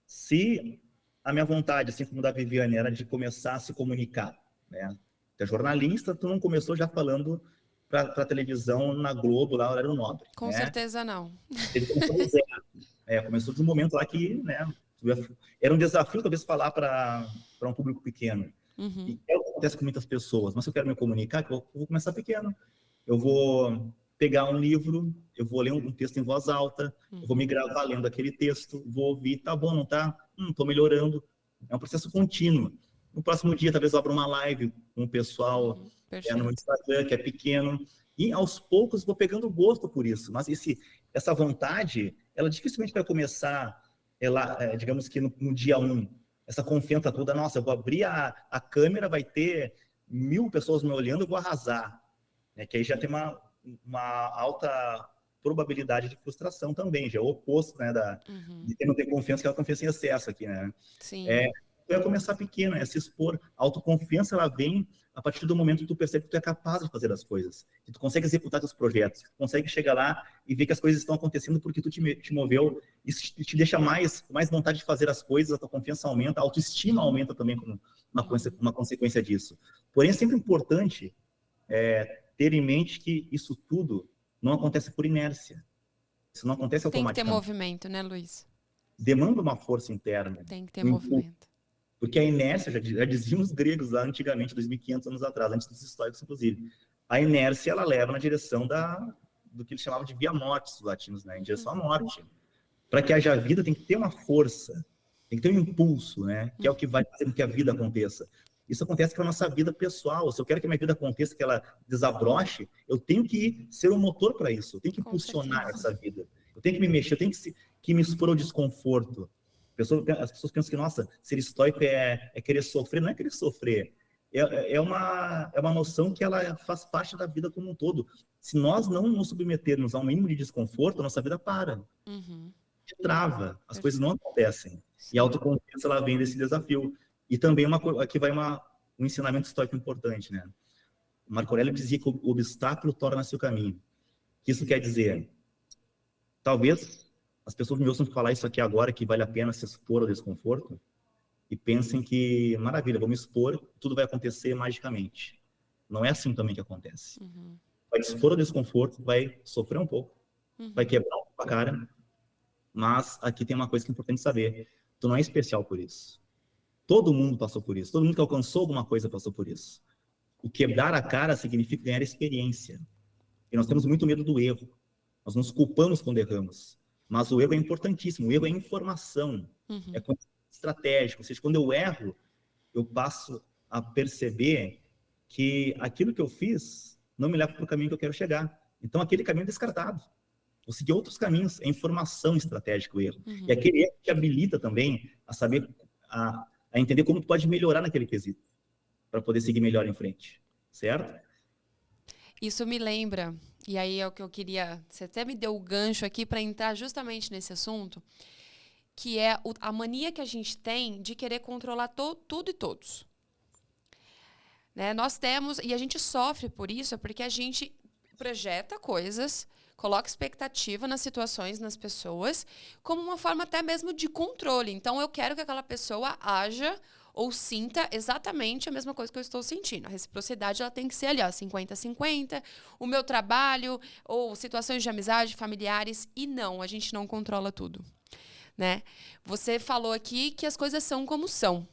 Se a minha vontade, assim como da Viviane, era de começar a se comunicar, né? Tu é jornalista, tu não começou já falando para a televisão na Globo, lá, horário nobre. Com certeza não. Ele começou do zero. Começou de um momento lá que, né, era um desafio, talvez, falar para um público pequeno. E é o que acontece com muitas pessoas. Mas se eu quero me comunicar, eu vou começar pequeno. Eu vou pegar um livro, eu vou ler um texto em voz alta, eu vou me gravar lendo aquele texto, vou ouvir, tá bom, não tá? Tô melhorando. É um processo contínuo. No próximo dia, talvez eu abra uma live com o pessoal no Instagram, que é pequeno, e aos poucos vou pegando gosto por isso. Mas essa vontade, ela dificilmente vai começar, digamos que no dia 1, essa confiança toda, nossa, eu vou abrir a câmera, vai ter 1000 pessoas me olhando, eu vou arrasar. Que aí já tem uma alta probabilidade de frustração também, já é o oposto, né, de quem não tem confiança, que é a confiança em excesso aqui, né? Sim. Tu vai começar pequeno, se expor. A autoconfiança, ela vem a partir do momento que tu percebe que tu é capaz de fazer as coisas, que tu consegue executar teus projetos, que tu consegue chegar lá e ver que as coisas estão acontecendo porque tu te moveu. Isso te deixa com mais vontade de fazer as coisas, a tua confiança aumenta, a autoestima aumenta também como uma consequência disso. Porém, é sempre importante ter em mente que isso tudo não acontece por inércia. Isso não acontece automaticamente. Tem que ter movimento, né, Luiz? Demanda uma força interna. Tem que ter movimento. Porque a inércia, já diziam os gregos lá antigamente, 2.500 anos atrás, antes dos históricos, inclusive, a inércia, ela leva na direção do que eles chamavam de via mortis, os latinos, né? Em direção à morte. Para que haja vida, tem que ter uma força, tem que ter um impulso, né? Que é o que vai fazer com que a vida aconteça. Isso acontece com a nossa vida pessoal. Se eu quero que a minha vida aconteça, que ela desabroche, eu tenho que ser um motor para isso, eu tenho que impulsionar essa vida. Eu tenho que me mexer, eu tenho que me expor ao desconforto. As pessoas pensam que, nossa, ser estoico é querer sofrer. Não é querer sofrer. É uma noção que ela faz parte da vida como um todo. Se nós não nos submetermos a um mínimo de desconforto, a nossa vida para. Trava. As coisas não acontecem. E a autoconfiança, ela vem desse desafio. E também aqui vai um ensinamento estoico importante, né? Marco Aurélio dizia que o obstáculo torna-se o caminho. O que isso quer dizer? Talvez as pessoas me ouçam falar isso aqui agora, que vale a pena se expor ao desconforto, e pensem que, maravilha, vou me expor, tudo vai acontecer magicamente. Não é assim também que acontece. Vai expor ao desconforto, vai sofrer um pouco, vai quebrar um pouco a cara, mas aqui tem uma coisa que é importante saber. Tu não é especial por isso. Todo mundo passou por isso. Todo mundo que alcançou alguma coisa passou por isso. O quebrar a cara significa ganhar experiência. E nós temos muito medo do erro. Nós nos culpamos quando erramos. Mas o erro é importantíssimo. O erro é informação. É estratégico. Ou seja, quando eu erro, eu passo a perceber que aquilo que eu fiz não me leva para o caminho que eu quero chegar. Então, aquele caminho é descartado. Vou seguir outros caminhos. É informação estratégica o erro. E aquele erro te habilita também a saber, a entender como tu pode melhorar naquele quesito, para poder seguir melhor em frente. Certo? Isso me lembra, e aí é o que eu queria... Você até me deu o gancho aqui para entrar justamente nesse assunto, que é a mania que a gente tem de querer controlar tudo e todos. Né? Nós temos, e a gente sofre por isso, porque a gente projeta coisas, coloca expectativa nas situações, nas pessoas, como uma forma até mesmo de controle. Então, eu quero que aquela pessoa haja ou sinta exatamente a mesma coisa que eu estou sentindo. A reciprocidade, ela tem que ser ali, ó, 50-50, o meu trabalho, ou situações de amizade, familiares, e não, a gente não controla tudo, né? Você falou aqui que as coisas são como são.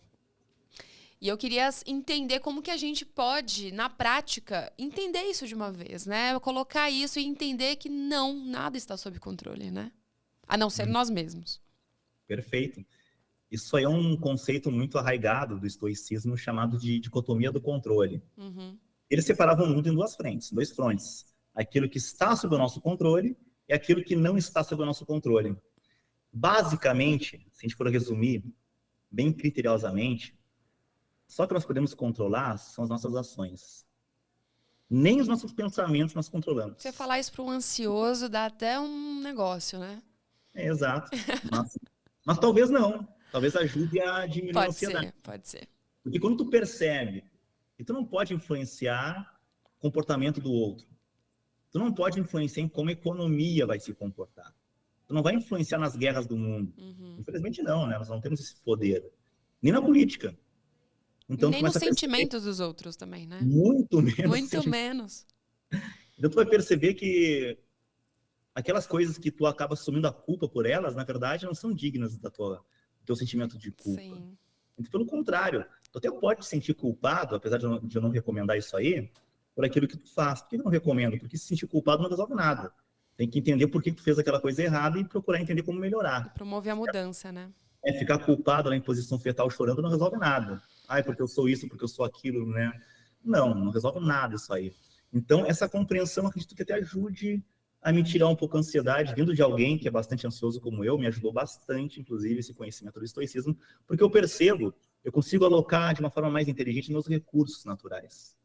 E eu queria entender como que a gente pode, na prática, entender isso de uma vez, né? Colocar isso e entender que não, nada está sob controle, né? A não ser nós mesmos. Perfeito. Isso aí é um conceito muito arraigado do estoicismo, chamado de dicotomia do controle. Eles separavam o mundo em duas frentes, dois frontes. Aquilo que está sob o nosso controle e aquilo que não está sob o nosso controle. Basicamente, se a gente for resumir bem criteriosamente, só que nós podemos controlar são as nossas ações. Nem os nossos pensamentos nós controlamos. Você falar isso para um ansioso dá até um negócio, né? Exato. Mas talvez não. Talvez ajude a diminuir a ansiedade. Pode ser. Porque quando tu percebe que tu não pode influenciar o comportamento do outro, tu não pode influenciar em como a economia vai se comportar. Tu não vai influenciar nas guerras do mundo. Infelizmente não, né? Nós não temos esse poder. Nem na política. Então, nem nos sentimentos dos outros também, né? Muito menos. Muito menos. Então tu vai perceber que aquelas coisas que tu acaba assumindo a culpa por elas, na verdade, não são dignas do teu sentimento de culpa. Sim. Então, pelo contrário, tu até pode te sentir culpado, apesar de eu não recomendar isso aí, por aquilo que tu faz. Por que eu não recomendo? Porque se sentir culpado não resolve nada. Tem que entender por que tu fez aquela coisa errada e procurar entender como E melhorar. promover a mudança, né? Ficar culpado lá em posição fetal chorando não resolve nada. Ai, porque eu sou isso, porque eu sou aquilo, né? Não resolve nada isso aí. Então, essa compreensão, acredito que até ajude a me tirar um pouco a ansiedade, vindo de alguém que é bastante ansioso como eu, me ajudou bastante, inclusive, esse conhecimento do estoicismo, porque eu percebo, eu consigo alocar de uma forma mais inteligente meus recursos naturais.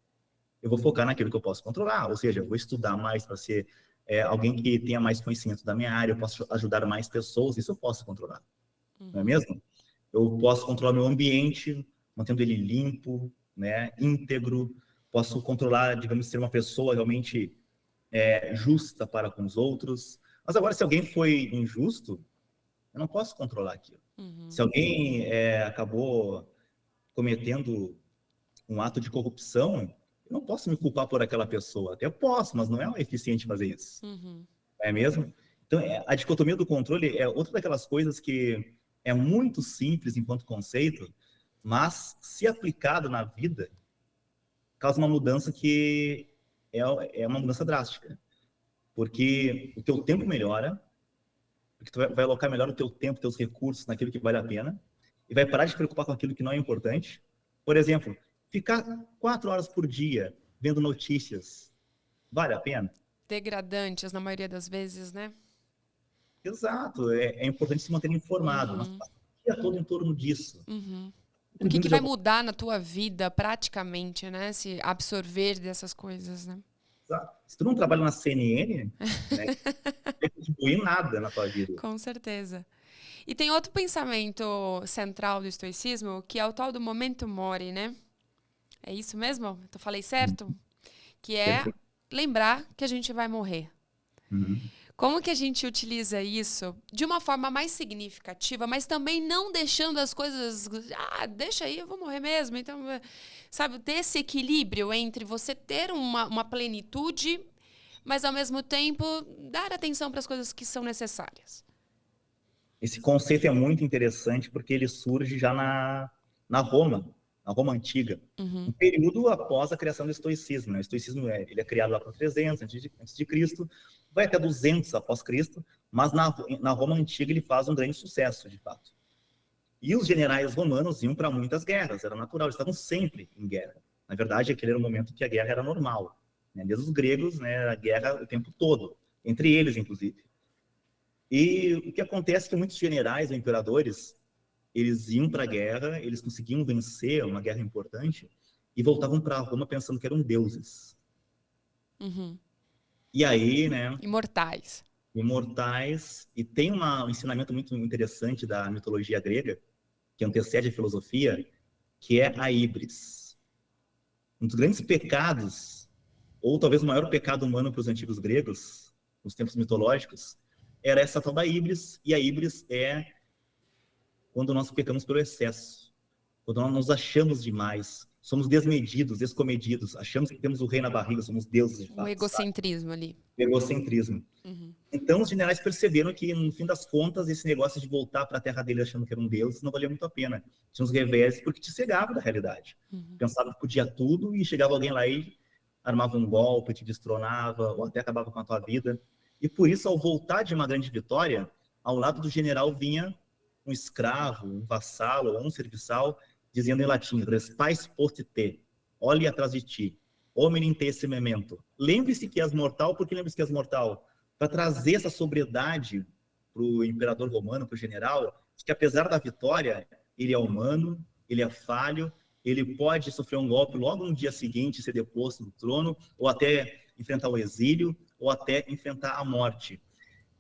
Eu vou focar naquilo que eu posso controlar, ou seja, eu vou estudar mais para ser alguém que tenha mais conhecimento da minha área, eu posso ajudar mais pessoas, isso eu posso controlar, não é mesmo? Eu posso controlar meu ambiente, mantendo ele limpo, né, íntegro, posso controlar, digamos, ser uma pessoa realmente justa para com os outros. Mas agora, se alguém foi injusto, eu não posso controlar aquilo. Se alguém acabou cometendo um ato de corrupção, eu não posso me culpar por aquela pessoa. Até posso, mas não é eficiente fazer isso. É mesmo? Então, a dicotomia do controle é outra daquelas coisas que é muito simples enquanto conceito, mas, se aplicado na vida, causa uma mudança que é uma mudança drástica. Porque o teu tempo melhora, porque tu vai alocar melhor o teu tempo, teus recursos naquilo que vale a pena, e vai parar de te preocupar com aquilo que não é importante. Por exemplo, ficar 4 horas por dia vendo notícias, vale a pena? Degradantes, na maioria das vezes, né? Exato, é importante se manter informado, mas passa o dia todo em torno disso. O que vai mudar na tua vida praticamente, né? Se absorver dessas coisas, né? Exato. Se tu não trabalha na CNN, né, não vai contribuir nada na tua vida. Com certeza. E tem outro pensamento central do estoicismo, que é o tal do momento mori, né? É isso mesmo? Eu falei certo? Que é Perfeito. lembrar que a gente vai morrer. Uhum. Como que a gente utiliza isso de uma forma mais significativa, mas também não deixando as coisas... deixa aí, eu vou morrer mesmo. Então, sabe, ter esse equilíbrio entre você ter uma plenitude, mas, ao mesmo tempo, dar atenção para as coisas que são necessárias. Esse conceito é muito interessante porque ele surge já na Roma antiga, um período após a criação do estoicismo. Né? O estoicismo ele é criado lá por 300 antes de Cristo, vai até 200 após Cristo, mas na Roma antiga ele faz um grande sucesso, de fato. E os generais romanos iam para muitas guerras, era natural, eles estavam sempre em guerra. Na verdade, aquele era o momento que a guerra era normal. Né? Desde os gregos, né, a guerra o tempo todo, entre eles, inclusive. E o que acontece é que muitos generais ou imperadores, eles iam para a guerra, eles conseguiam vencer uma guerra importante e voltavam para Roma pensando que eram deuses. E aí, né, Imortais. imortais, e tem um ensinamento muito interessante da mitologia grega, que antecede a filosofia, que é a híbris. Um dos grandes pecados, ou talvez o maior pecado humano para os antigos gregos, nos tempos mitológicos, era essa tal da híbris, e a híbris é quando nós pecamos pelo excesso, quando nós nos achamos demais, somos desmedidos, descomedidos, achamos que temos o rei na barriga, somos deuses de fato. O egocentrismo ali. O egocentrismo. Então, os generais perceberam que, no fim das contas, esse negócio de voltar para a terra deles achando que eram deuses não valia muito a pena. Tinha uns revés porque te cegava da realidade. Pensava que podia tudo e chegava alguém lá e armava um golpe, te destronava ou até acabava com a tua vida. E por isso, ao voltar de uma grande vitória, ao lado do general vinha um escravo, um vassalo ou um serviçal, dizendo em latim, res pais post te, olhe atrás de ti, hominem te esse memento. Lembre-se que és mortal, porque lembre-se que és mortal. Para trazer essa sobriedade para o imperador romano, para o general, que apesar da vitória, ele é humano, ele é falho, ele pode sofrer um golpe logo no dia seguinte, ser deposto do trono, ou até enfrentar o exílio, ou até enfrentar a morte.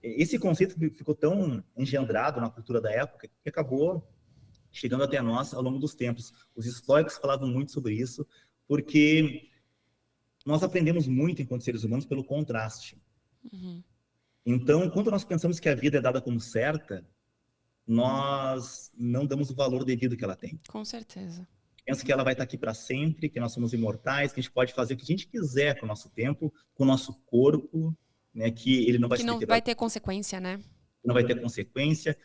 Esse conceito ficou tão engendrado na cultura da época que acabou chegando até nós ao longo dos tempos. Os estoicos falavam muito sobre isso, porque nós aprendemos muito enquanto seres humanos pelo contraste. Então, quando nós pensamos que a vida é dada como certa, nós não damos o valor devido que ela tem. Com certeza. pensa que ela vai estar aqui para sempre, que nós somos imortais, que a gente pode fazer o que a gente quiser com o nosso tempo, com o nosso corpo, né? Que ele não vai que não vai ter consequência, né? Não vai ter consequência.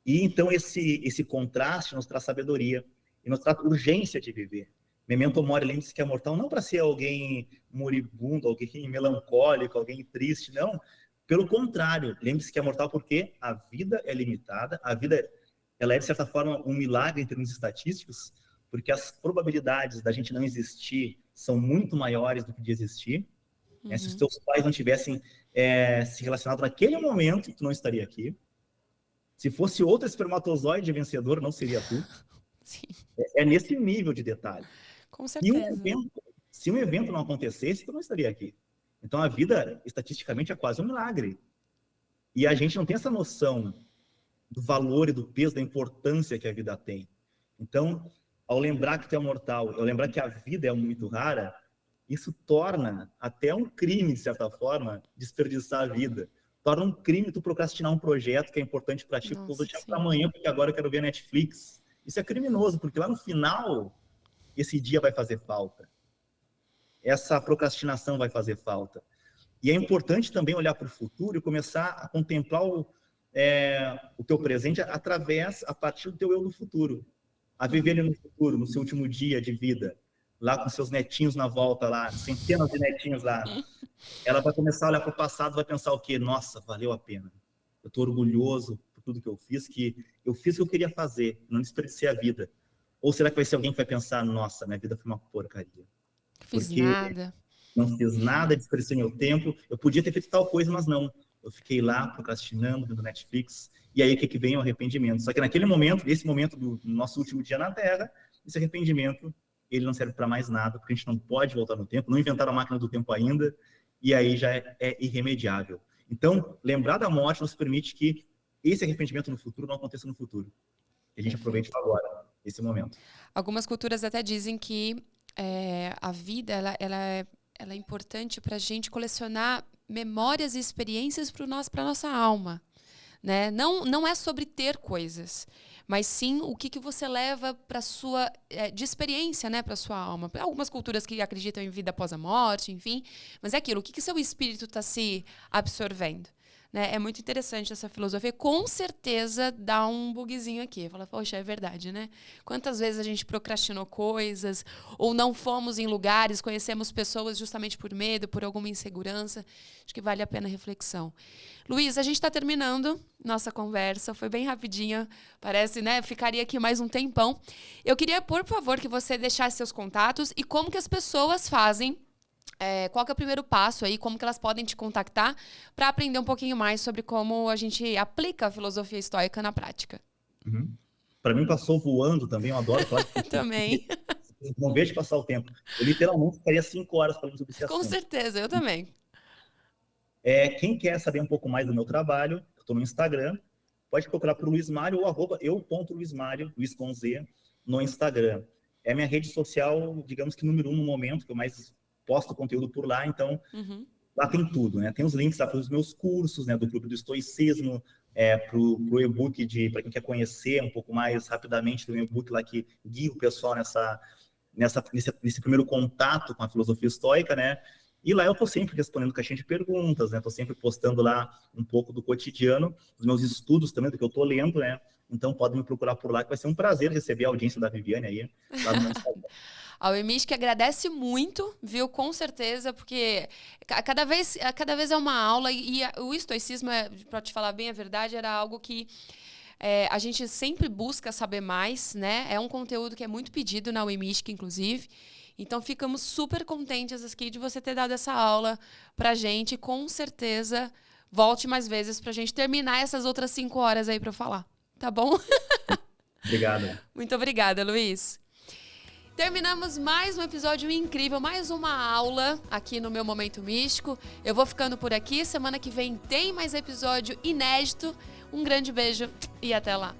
E então esse contraste nos traz sabedoria e nos traz urgência de viver. Memento mori, lembre-se que é mortal, não para ser alguém moribundo, alguém melancólico, alguém triste, não. Pelo contrário, lembre-se que é mortal porque a vida é limitada, a vida ela é, de certa forma, um milagre em termos estatísticos, porque as probabilidades da gente não existir são muito maiores do que de existir. Uhum. Se os teus pais não tivessem se relacionado naquele momento, tu não estaria aqui. Se fosse outro espermatozoide vencedor, não seria tu. Sim. É nesse nível de detalhe. Com certeza. Se um evento não acontecesse, tu não estaria aqui. Então, a vida, estatisticamente, é quase um milagre. E a gente não tem essa noção do valor e do peso, da importância que a vida tem. Então, ao lembrar que tu é mortal, ao lembrar que a vida é muito rara, isso torna até um crime, de certa forma, desperdiçar a vida. Torna um crime tu procrastinar um projeto que é importante para ti, vou deixar para amanhã, porque agora eu quero ver Netflix. Isso é criminoso, porque lá no final, esse dia vai fazer falta. Essa procrastinação vai fazer falta. E é importante também olhar para o futuro e começar a contemplar o teu presente a partir do teu eu do futuro. A viver ele no futuro, no seu último dia de vida, lá com seus netinhos na volta, lá, centenas de netinhos lá. Ela vai começar a olhar para o passado, vai pensar o quê? Nossa, valeu a pena. Eu estou orgulhoso por tudo que eu fiz o que eu queria fazer, não desperdicei a vida. Ou será que vai ser alguém que vai pensar, nossa, minha vida foi uma porcaria. Não fiz nada, desperdicei meu tempo, eu podia ter feito tal coisa, mas não. Eu fiquei lá procrastinando, vendo Netflix, e aí o que vem é o arrependimento. Só que naquele momento, esse momento do nosso último dia na Terra, esse arrependimento, ele não serve para mais nada, porque a gente não pode voltar no tempo, não inventaram a máquina do tempo ainda, e aí já é irremediável. Então, lembrar da morte nos permite que esse arrependimento no futuro não aconteça no futuro. Que a gente aproveite agora, esse momento. Algumas culturas até dizem que a vida ela é importante para a gente colecionar memórias e experiências para a nossa alma. Né? Não é sobre ter coisas, mas sim o que você leva para sua de experiência, né, para sua alma. Algumas culturas que acreditam em vida após a morte, enfim, mas é aquilo, o que seu espírito está se absorvendo. Né? É muito interessante essa filosofia. Com certeza dá um bugzinho aqui. Fala, poxa, é verdade, né? Quantas vezes a gente procrastinou coisas, ou não fomos em lugares, conhecemos pessoas justamente por medo, por alguma insegurança. Acho que vale a pena a reflexão. Luiz, a gente está terminando nossa conversa. Foi bem rapidinha, parece, né? Ficaria aqui mais um tempão. Eu queria, por favor, que você deixasse seus contatos e como que as pessoas fazem. Qual que é o primeiro passo aí, como que elas podem te contactar para aprender um pouquinho mais sobre como a gente aplica a filosofia estoica na prática? Uhum. Para mim passou voando também, eu adoro falar. Também. Não vejo passar o tempo. Eu literalmente ficaria 5 horas falando sobre esse assunto. Com certeza, eu também. Quem quer saber um pouco mais do meu trabalho, eu estou no Instagram, pode procurar por Luiz Mário ou @eu.luizmario, Luiz com Z, no Instagram. É minha rede social, digamos que número 1 no momento, que eu mais posto conteúdo por lá, então lá tem tudo, né? Tem os links lá para os meus cursos, né? Do Clube do Estoicismo, para o e-book para quem quer conhecer um pouco mais rapidamente, tem um e-book lá que guia o pessoal nesse primeiro contato com a filosofia estoica, né? E lá eu estou sempre respondendo caixinha de perguntas, né? Estou sempre postando lá um pouco do cotidiano, dos meus estudos também, do que eu estou lendo, né? Então podem me procurar por lá, que vai ser um prazer receber a audiência da Viviane aí, lá no meu Instagram. A UEMISC que agradece muito, viu? Com certeza, porque cada vez é uma aula e o estoicismo, para te falar bem a verdade, era algo que a gente sempre busca saber mais, né? É um conteúdo que é muito pedido na UEMISC, inclusive. Então, ficamos super contentes aqui de você ter dado essa aula pra gente. Com certeza, volte mais vezes pra gente terminar essas outras 5 horas aí para falar. Tá bom? Obrigado. Muito obrigada, Luiz. Terminamos mais um episódio incrível, mais uma aula aqui no Meu Momento Místico. Eu vou ficando por aqui. Semana que vem tem mais episódio inédito. Um grande beijo e até lá.